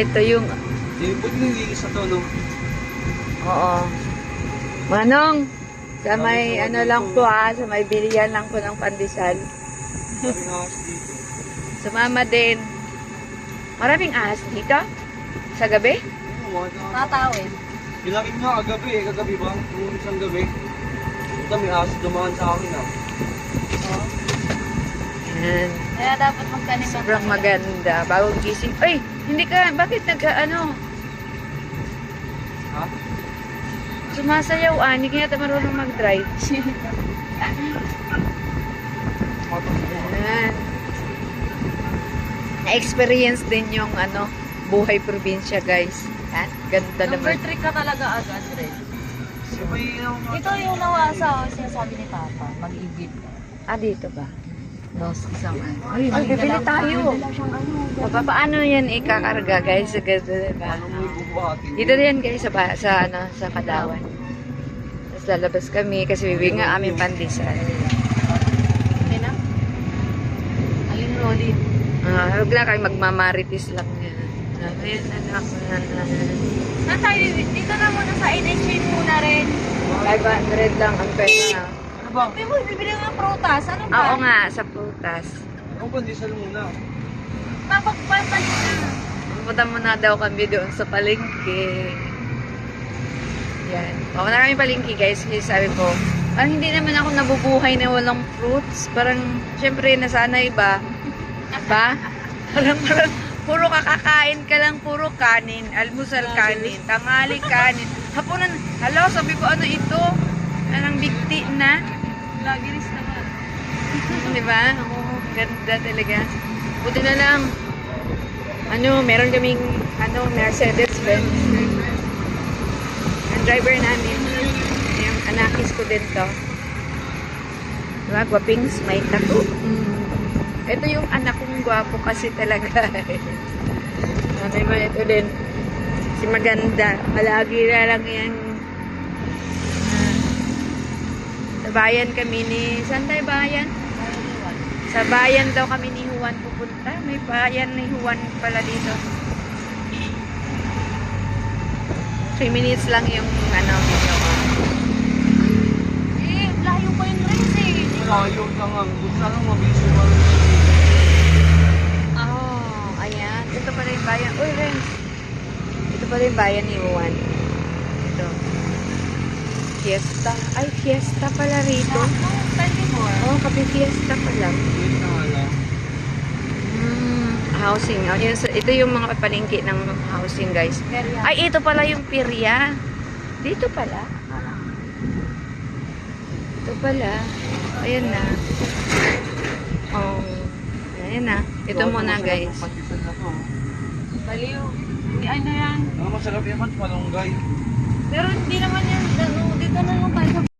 Ito yung... Pwede nilinis na to, no? Oo. Manong, sa may ano lang po sa may bilihan lang po ng pandesal. Maraming ahas dito. Sumama din. Maraming ahas dito? Sa gabi? Oo, Tatawid. Bilangin nga kagabi ba? Nung isang gabi. Ito may ahas dumaan sa akin ah. Oo. Yan. Kaya dapat magtanim ng Sobrang maganda. Bagong gising. Ay, hindi ka, bakit ano? Ha? Sumasayaw Hindi kaya tayo marunong mag-drive. Yan. Na-experience din yung ano, buhay probinsya guys. Ha? Ganda Number naman. 3 ka talaga agad, Red. Ito Ito yung nawasa, sinasabi ni Papa, mag-ibig. Dito ba? Isang ano. Ay, bibili tayo. Paano yan ikakarga guys? Ganda, diba? Anong may bubuhatin? Dito yan guys sa Palawan. Tapos lalabas kami kasi bibili nga aming pandesal. Okay na? Aling Rolly. Huwag lang kayo magmamaritis lang yan. Ayan, anak. Saan tayo? Dito na muna sa NHN muna rin. 500 lang ang pera. Ano ba? Hindi mo, bibili nga prutas. Ano ba? Oo nga, sa prutas. Ang pandesal muna. Mapagpapalit na. Pupunta muna daw kami doon sa palengke. Yan. Pupunta kami palengke guys. Kasi sabi ko, parang hindi naman ako nabubuhay na walang fruits. Parang, syempre, nasanay ba? Ba? Parang, puro kakakain ka lang, puro kanin. Almusal kanin, tanghali kanin. Hapunan, hello, sabi ko, ano ito? Anong bigti na? Lagiris naman. Di ba? Oo, ganda talaga. Buti na lang. Meron kaming, Mercedes-Benz. Ang driver namin, yung anakis ko din to. Diba? Gwapings, may tattoo. Ito yung anak kong gwapo kasi talaga. Diba? Ito din. Si maganda. Malagi na lang yan. Sa bayan kami ni... Saan tayo bayan? Sa bayan daw kami ni Juan pupunta. May bayan ni Juan pala dito. 3 minutes lang yung Layo pa yung race eh. Malayo ka nga. Gusto na lang mabilis yung mga. Ayan. Ito pala yung bayan. Uy, Renz. Ito pala yung bayan ni Juan. Ito. Fiesta. Ay, fiesta pala rito. Kape fiesta pala. Wait na nga lang. Housing. Ito yung mga palengke ng housing, guys. Ay, ito pala yung pirya. Dito pala. Ito pala. Ayan na. Ayan na. Ito muna, guys. Pandesal na to. Baliw. Ano yan? Masarap yan, malunggay. Pero hindi naman yan. Dito na lang tayo sa